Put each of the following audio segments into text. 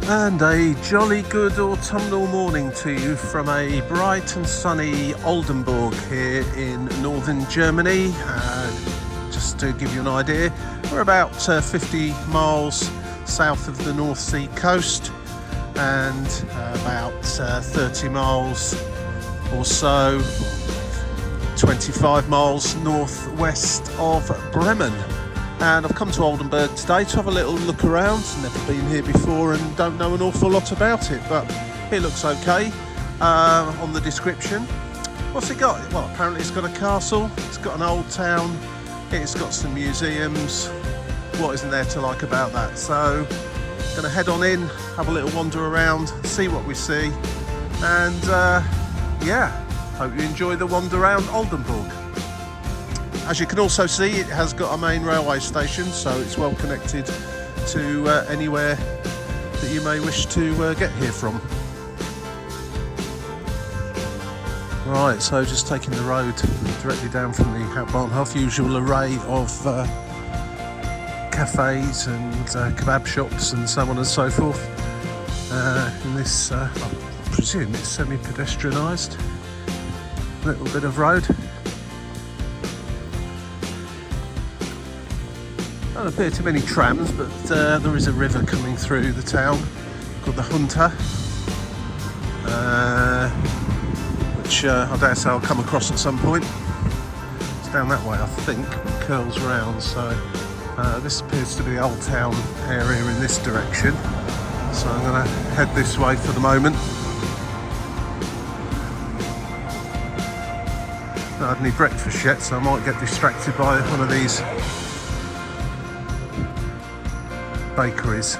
And a jolly good autumnal morning to you from a bright and sunny Oldenburg here in northern Germany. Just to give you an idea, we're about 50 miles south of the North Sea coast and about 30 miles or so, 25 miles northwest of Bremen. And I've come to Oldenburg today to have a little look around. Never been here before and don't know an awful lot about it, but it looks okay on the description. What's it got? Well, apparently it's got a castle, it's got an old town, it's got some museums. What isn't there to like about that? So I'm going to head on in, have a little wander around, see what we see, and yeah, hope you enjoy the wander around Oldenburg. As you can also see, it has got a main railway station, so it's well connected to anywhere that you may wish to get here from. Right, so just taking the road directly down from the Hauptbahnhof, usual array of cafes and kebab shops and so on and so forth. In this, I presume it's semi-pedestrianised little bit of road. Don't appear to be many trams, but there is a river coming through the town called the Hunter, which I dare say I'll come across at some point. It's down that way, I think, curls round, so this appears to be the old town area in this direction, so I'm going to head this way for the moment. I haven't had any breakfast yet, so I might get distracted by one of these bakeries.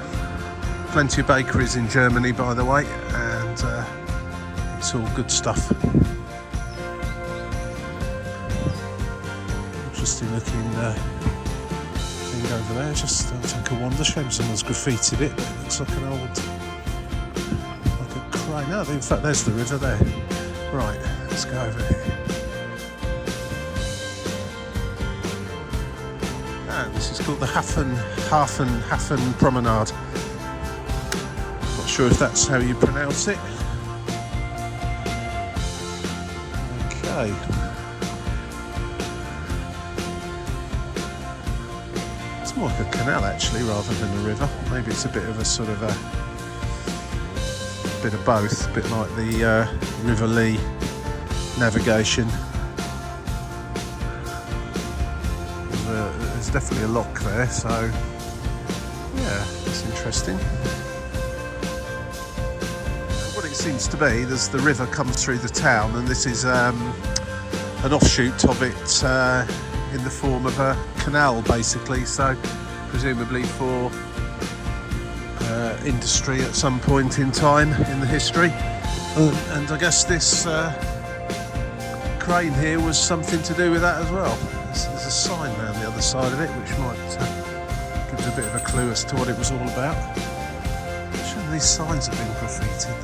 Plenty of bakeries in Germany, by the way, and it's all good stuff. Interesting looking thing over there. Just I'll take a wander. Shame someone's graffitied it, but it looks like an old, like a crane. No, in fact, there's the river there. Right, let's go over here. This is called the Hafen Promenade. Not sure if that's how you pronounce it. Okay. It's more like a canal actually rather than a river. Maybe it's a bit of a sort of a bit of both, a bit like the River Lee navigation. There's definitely a lock there, so yeah, that's interesting. What it seems to be, there's the river comes through the town, and this is an offshoot of it in the form of a canal, basically. So presumably for industry at some point in time in the history, and I guess this crane here was something to do with that as well. There's a sign around the other side of it which might give us a bit of a clue as to what it was all about. I'm sure these signs have been graffitied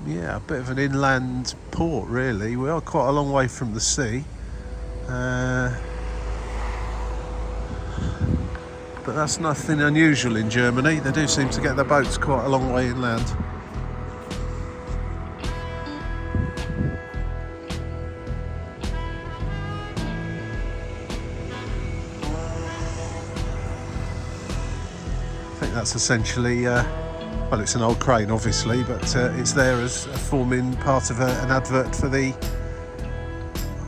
though. Yeah, a bit of an inland port really. We are quite a long way from the sea. But that's nothing unusual in Germany. They do seem to get their boats quite a long way inland. That's essentially, well, it's an old crane obviously, but it's there as forming part of an advert for the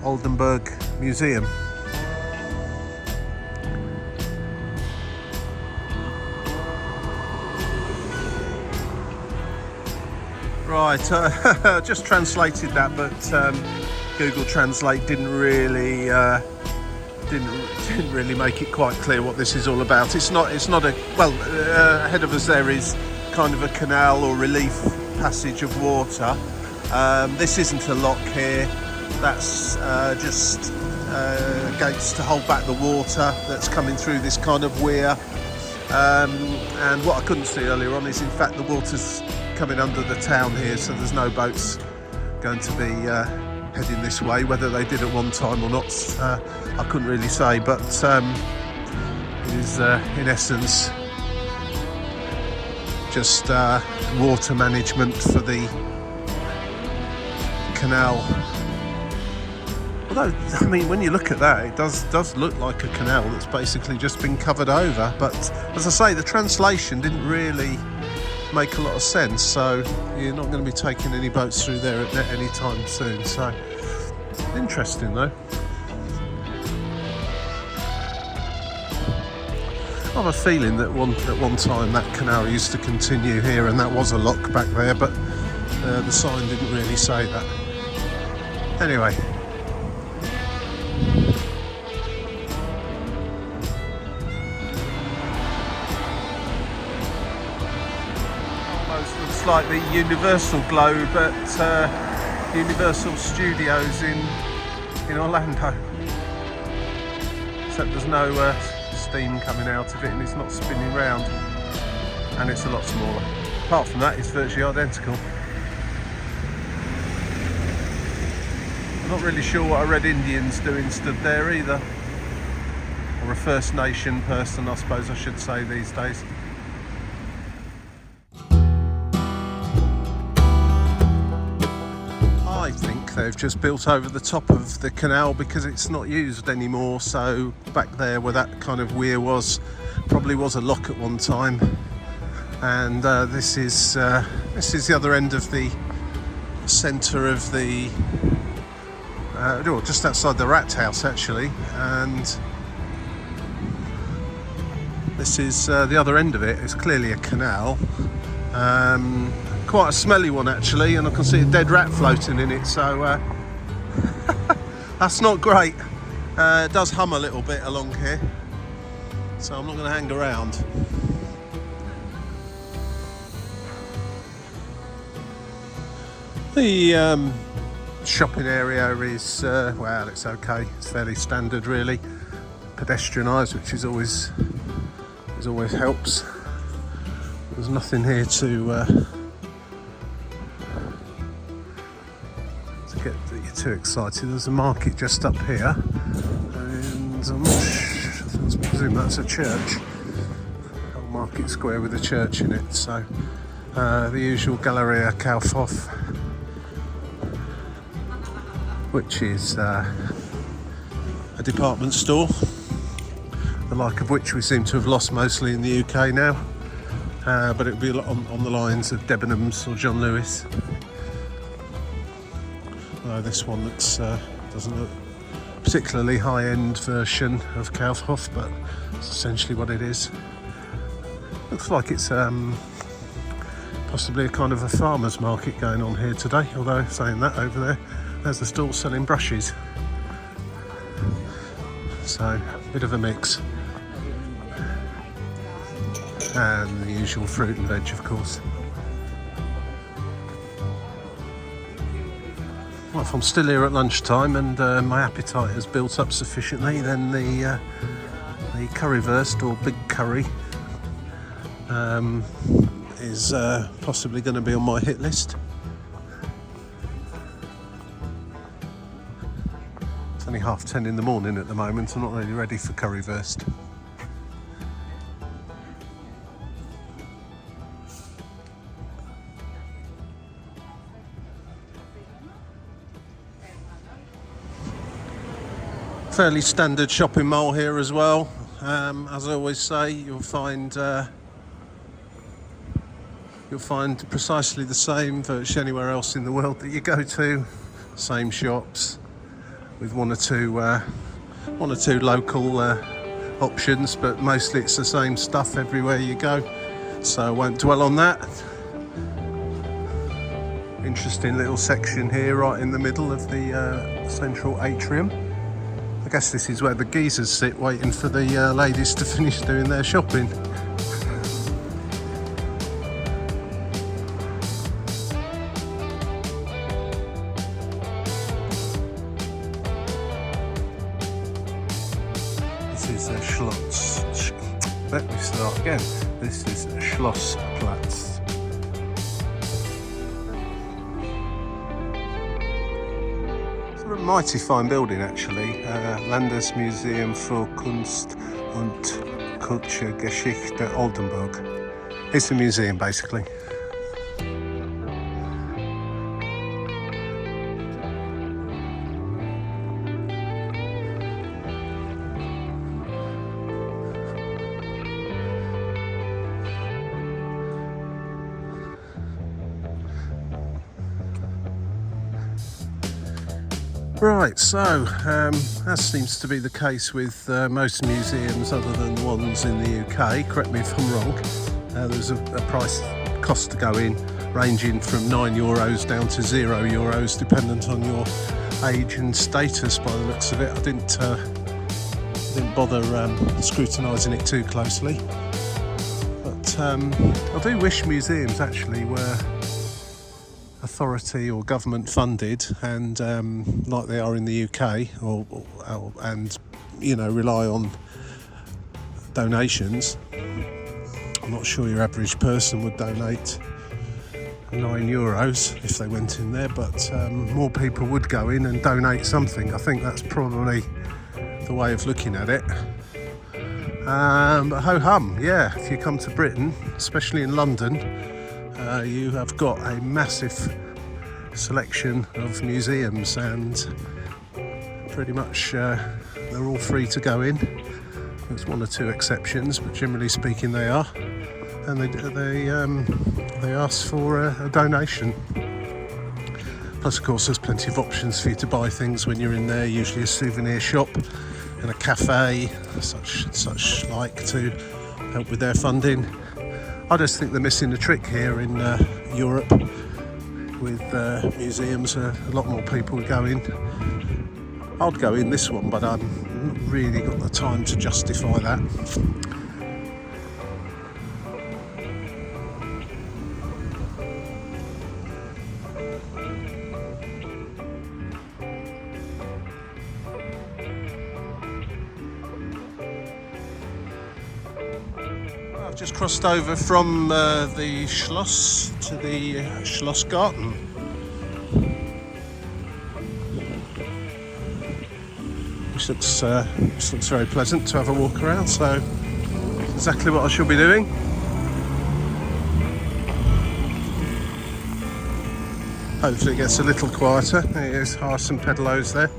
Oldenburg Museum. Right, just translated that, but Google Translate didn't really make it quite clear what this is all about. It's not a, well, ahead of us there is kind of a canal or relief passage of water. This isn't a lock here, that's just gates to hold back the water that's coming through this kind of weir. And what I couldn't see earlier on is in fact the water's coming under the town here, so there's no boats going to be heading this way. Whether they did at one time or not, I couldn't really say, but It is in essence just water management for the canal. Although, I mean, when you look at that, it does look like a canal that's basically just been covered over. But as I say, the translation didn't really make a lot of sense, so you're not going to be taking any boats through there at any time soon. So interesting though. I have a feeling that at one time that canal used to continue here, and that was a lock back there, but the sign didn't really say that. Anyway. Almost looks like the Universal globe at Universal Studios in Orlando. Except there's no steam coming out of it, and it's not spinning round, and it's a lot smaller. Apart from that, it's virtually identical. I'm not really sure what a Red Indian's doing stood there either, or a First Nation person, I suppose I should say these days. I think they've just built over the top of the canal because it's not used anymore, so back there where that kind of weir was, probably was a lock at one time, and this is the other end of the centre of the just outside the rat house actually, and this is the other end of it. It's clearly a canal. Quite a smelly one actually, and I can see a dead rat floating in it, so that's not great. It does hum a little bit along here, so I'm not going to hang around. The shopping area is, well, it's okay. It's fairly standard really. Pedestrianised, which is always helps. There's nothing here to get you too excited. There's a market just up here, and I'm not sure, I presume that's a church. A market square with a church in it. So the usual Galeria Kaufhof, which is a department store, the like of which we seem to have lost mostly in the UK now, but it would be on the lines of Debenhams or John Lewis. This one doesn't look particularly high-end version of Kaufhof, but it's essentially what it is. Looks like it's possibly a kind of a farmer's market going on here today, although saying that, over there's the stall selling brushes. So, a bit of a mix. And the usual fruit and veg, of course. Well, if I'm still here at lunchtime and my appetite has built up sufficiently, then the currywurst, or big curry, is possibly going to be on my hit list. It's only 10:30 in the morning at the moment. I'm not really ready for currywurst. Fairly standard shopping mall here as well. As I always say, you'll find precisely the same virtually anywhere else in the world that you go to. Same shops with one or two local options, but mostly it's the same stuff everywhere you go. So I won't dwell on that. Interesting little section here, right in the middle of the central atrium. I guess this is where the geezers sit, waiting for the ladies to finish doing their shopping. This is a Schloss. Let me start again. This is a Schlossplatz. Mighty fine building actually, Landesmuseum für Kunst und Kulturgeschichte Oldenburg. It's a museum basically. Right, so as seems to be the case with most museums other than the ones in the UK, correct me if I'm wrong, there's a price cost to go in ranging from €9 down to €0 dependent on your age and status by the looks of it. I didn't bother scrutinising it too closely, but I do wish museums actually were authority or government funded and like they are in the UK and rely on donations. I'm not sure your average person would donate €9 if they went in there, but more people would go in and donate something. I think that's probably the way of looking at it. But ho hum, yeah, if you come to Britain, especially in London, you have got a massive selection of museums, and pretty much they're all free to go in. There's one or two exceptions, but generally speaking they are, and they ask for a donation. Plus of course there's plenty of options for you to buy things when you're in there, usually a souvenir shop and a cafe, such like, to help with their funding. I just think they're missing the trick here in Europe with museums. A lot more people go in. I'd go in this one, but I've not really got the time to justify that. I've just crossed over from the Schloss to the Schlossgarten. Which looks very pleasant to have a walk around, so that's exactly what I shall be doing. Hopefully it gets a little quieter. There's Horst and Pedalos there.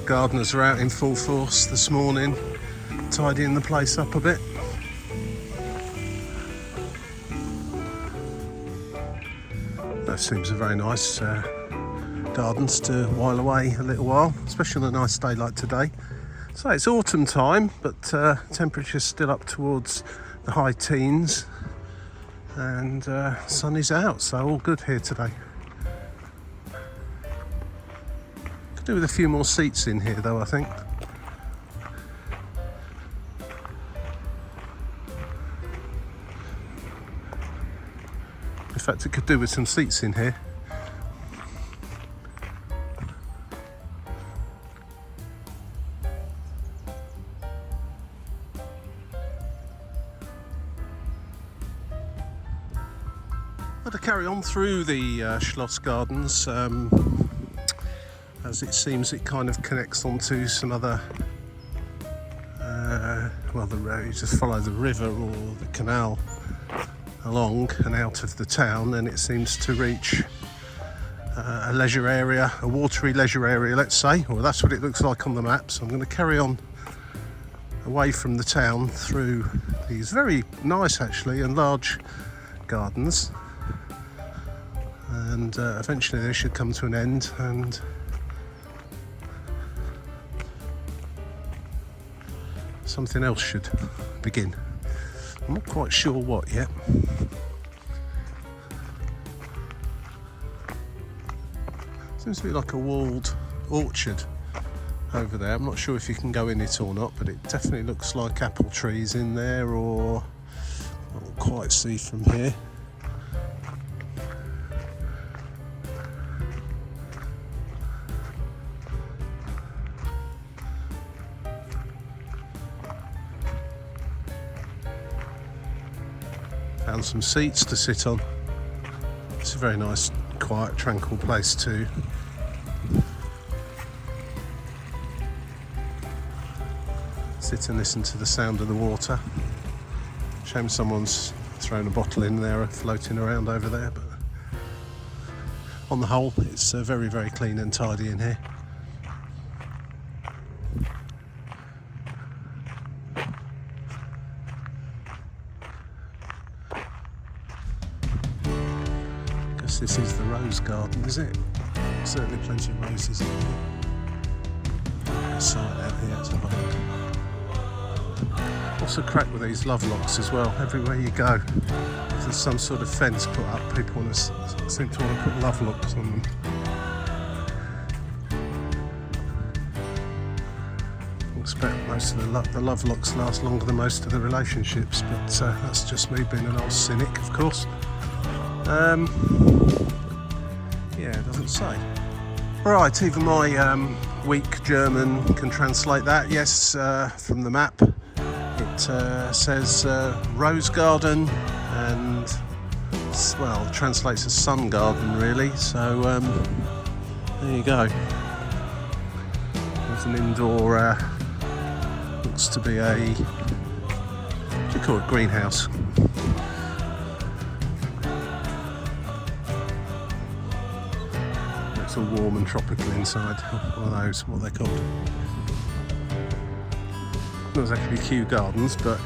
Gardeners are out in full force this morning, tidying the place up a bit. That seems a very nice gardens to while away a little while, especially on a nice day like today. So it's autumn time, but temperature's still up towards the high teens, and sun is out, so all good here today. Do with a few more seats in here though, I think. In fact, it could do with some seats in here. But to carry on through the Schloss Gardens, as it seems it kind of connects onto some other, the road, you just follow the river or the canal along and out of the town, and it seems to reach a leisure area, a watery leisure area, let's say. Well, that's what it looks like on the map. So I'm going to carry on away from the town through these very nice actually and large gardens, and eventually they should come to an end, and something else should begin. I'm not quite sure what yet. Seems to be like a walled orchard over there. I'm not sure if you can go in it or not, but it definitely looks like apple trees in there, or I can't quite see from here. Found some seats to sit on. It's a very nice, quiet, tranquil place to sit and listen to the sound of the water. Shame someone's thrown a bottle in there, floating around over there, but on the whole, it's very, very clean and tidy in here. Guess this is the rose garden, is it? Certainly plenty of roses in here. A sight out here, let's have a look. What's the crack with these love locks as well? Everywhere you go, if there's some sort of fence put up, people seem to want to put love locks on them. I expect most of the love locks last longer than most of the relationships, but that's just me being an old cynic, of course. Yeah, it doesn't say. Right, even my weak German can translate that. Yes, from the map. It says rose garden, and well, translates as sun garden really. So there you go. There's an indoor, looks to be a, what do you call it, greenhouse. It's all warm and tropical inside. One of those, what they're called. Not exactly Kew Gardens, but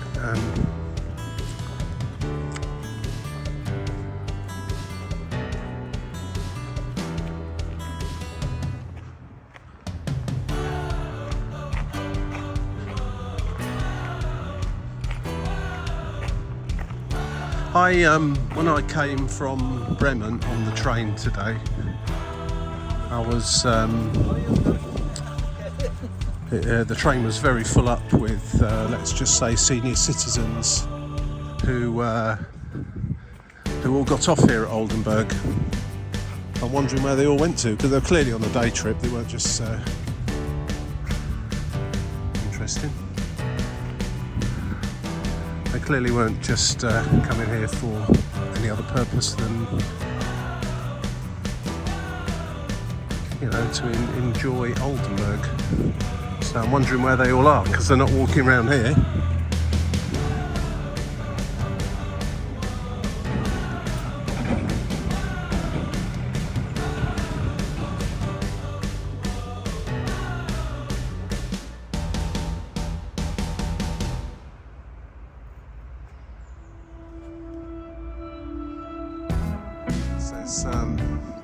when I came from Bremen on the train today, I was the train was very full up with, let's just say, senior citizens who all got off here at Oldenburg. I'm wondering where they all went to, because they're clearly on a day trip. They weren't just interesting. They clearly weren't just coming here for any other purpose than, you know, to enjoy Oldenburg. So I'm wondering where they all are, because they're not walking around here. It says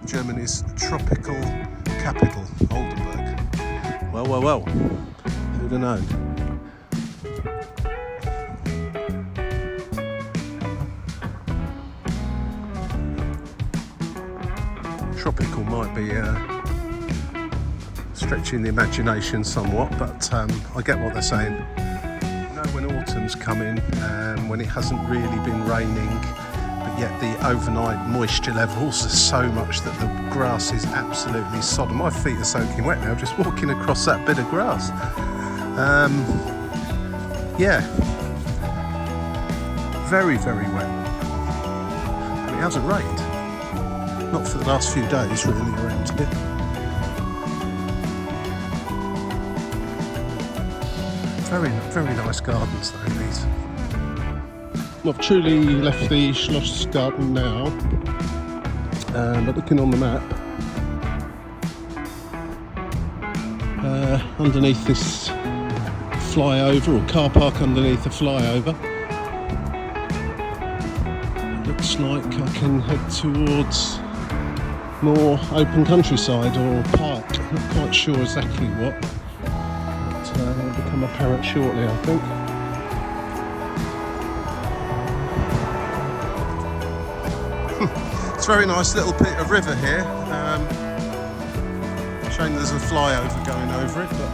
Germany's tropical capital, Oldenburg. Well, who'd have known? Tropical might be stretching the imagination somewhat, but I get what they're saying. You know, when autumn's coming, when it hasn't really been raining, but yet the overnight moisture levels are so much that the grass is absolutely sodden. My feet are soaking wet now just walking across that bit of grass. Yeah, very, very wet. And it hasn't rained. Not for the last few days really around here. Very, very nice gardens though, these. I've truly left the Schloss Garden now, but looking on the map, underneath this flyover, or car park underneath the flyover, it looks like I can head towards more open countryside or park. Not quite sure exactly what, but it'll become apparent shortly, I think. It's a very nice little bit of river here. Shame there's a flyover going over it, but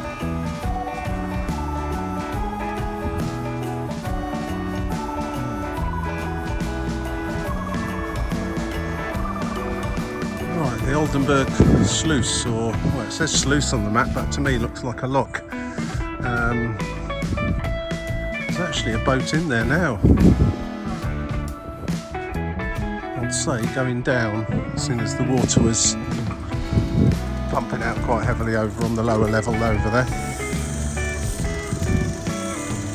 right, the Oldenburg Sluice, or well, it says sluice on the map, but to me it looks like a lock. There's actually a boat in there now. say, going down as soon as the water was pumping out quite heavily over on the lower level over there.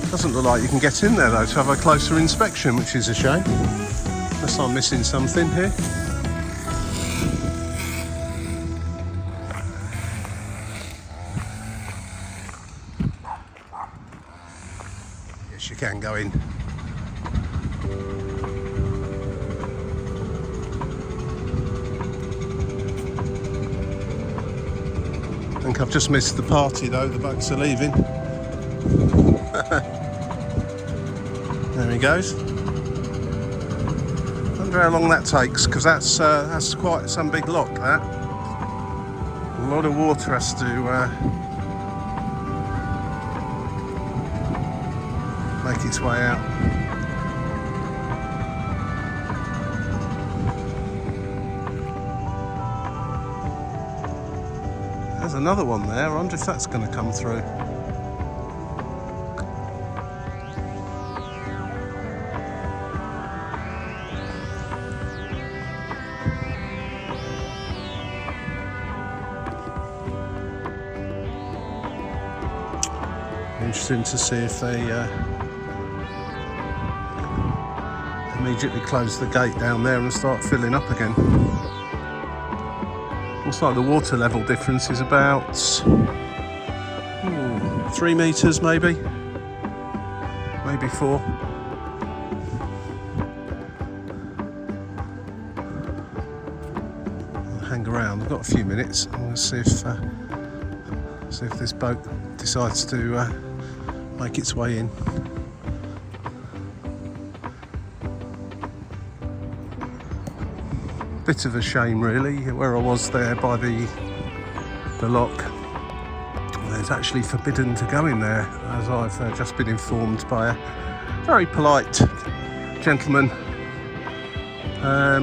Doesn't look like you can get in there though to have a closer inspection, which is a shame. Unless I'm missing something here. Yes, you can go in. I think I've just missed the party though, the boats are leaving. There he goes. Wonder how long that takes, because that's quite some big lock, that. A lot of water has to make its way out. There's another one there. I wonder if that's going to come through. Interesting to see if they immediately close the gate down there and start filling up again. Looks like the water level difference is about 3 meters maybe 4. I'll hang around, I've got a few minutes. I'm going to see if this boat decides to make its way in. Bit of a shame really, where I was there by the lock. It's actually forbidden to go in there, as I've just been informed by a very polite gentleman. I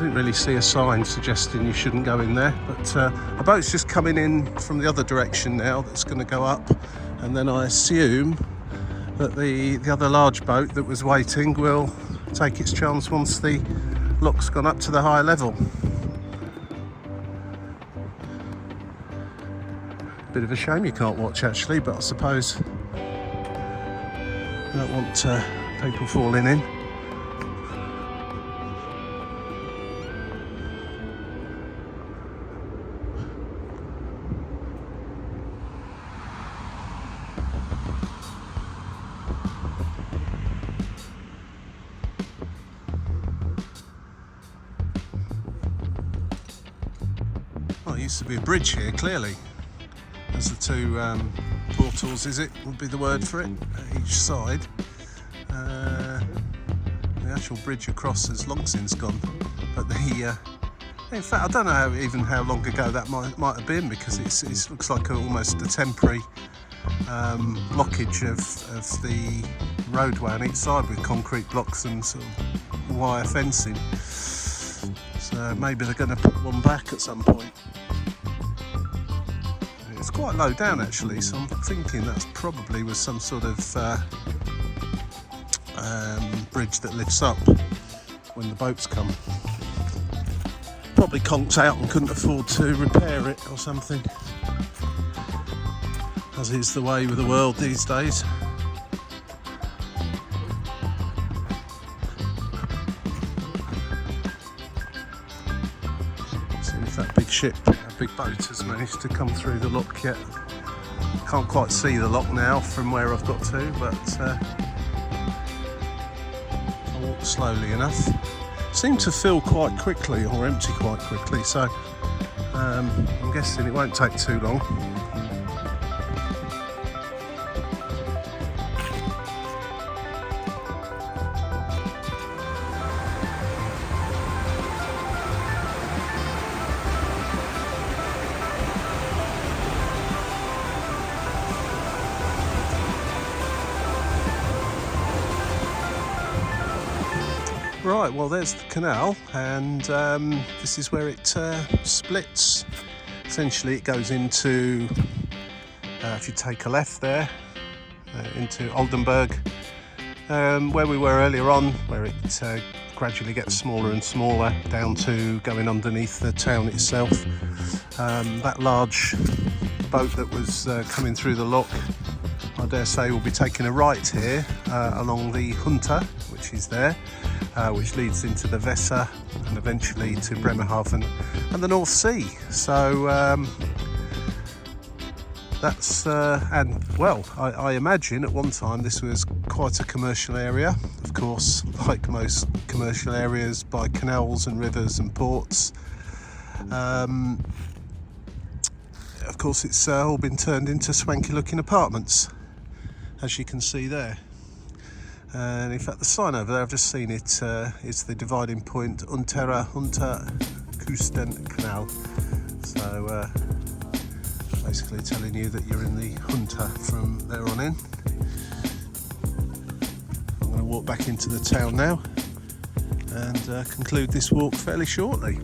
didn't really see a sign suggesting you shouldn't go in there, but a boat's just coming in from the other direction now that's going to go up, and then I assume that the other large boat that was waiting will take its chance once the lock's gone up to the higher level. Bit of a shame you can't watch actually, but I suppose you don't want people falling in. Well, it used to be a bridge here, clearly. There's the two portals, is it? Would be the word for it, at each side. The actual bridge across has long since gone. But in fact, I don't know even how long ago that might have been, because it looks like almost a temporary blockage of the roadway on each side with concrete blocks and sort of wire fencing. So maybe they're going to put one back at some point. It's quite low down actually, so I'm thinking that's probably was some sort of bridge that lifts up when the boats come. Probably conked out and couldn't afford to repair it or something, as is the way with the world these days. See if that big ship, that big boat has managed to come through the lock yet. Can't quite see the lock now from where I've got to, but I walk slowly enough. Seem to fill quite quickly or empty quite quickly, so I'm guessing it won't take too long. Right, well there's the canal, and this is where it splits. Essentially it goes into, if you take a left there, into Oldenburg Where we were earlier on, where it gradually gets smaller and smaller down to going underneath the town itself. That large boat that was coming through the lock, I dare say will be taking a right here along the Hunter, which is there, which leads into the Weser and eventually to Bremerhaven and the North Sea. So that's and well, I imagine at one time this was quite a commercial area. Of course, like most commercial areas, by canals and rivers and ports. Of course, it's all been turned into swanky looking apartments, as you can see there. And in fact, the sign over there, I've just seen it, is the dividing point Unterer Küstenkanal. So basically telling you that you're in the Hunter from there on in. I'm going to walk back into the town now and conclude this walk fairly shortly.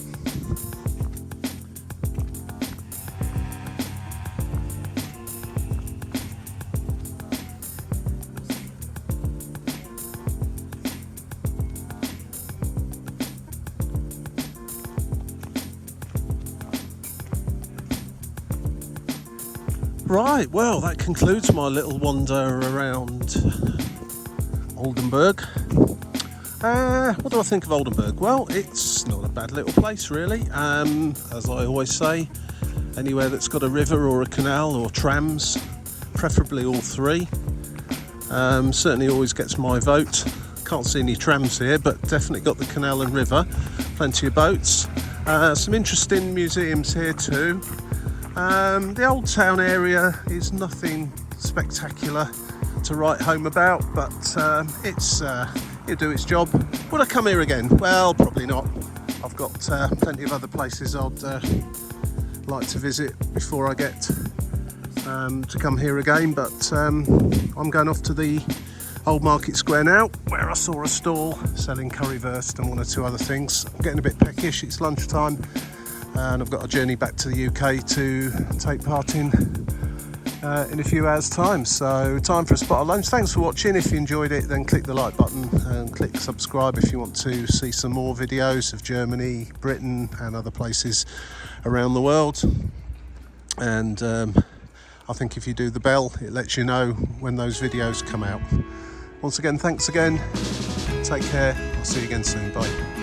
Right, well, that concludes my little wander around Oldenburg. What do I think of Oldenburg? Well, it's not a bad little place, really. As I always say, anywhere that's got a river or a canal or trams, preferably all three, certainly always gets my vote. Can't see any trams here, but definitely got the canal and river, plenty of boats. Some interesting museums here too. The old town area is nothing spectacular to write home about, but it'll do its job. Would I come here again? Well, probably not. I've got plenty of other places I'd like to visit before I get to come here again, but I'm going off to the Old Market Square now, where I saw a stall selling currywurst and one or two other things. I'm getting a bit peckish, it's lunchtime, and I've got a journey back to the UK to take part in a few hours' time. So time for a spot of lunch. Thanks for watching. If you enjoyed it, then click the like button and click subscribe if you want to see some more videos of Germany, Britain and other places around the world. And I think if you do the bell, it lets you know when those videos come out. Once again, thanks again. Take care. I'll see you again soon. Bye.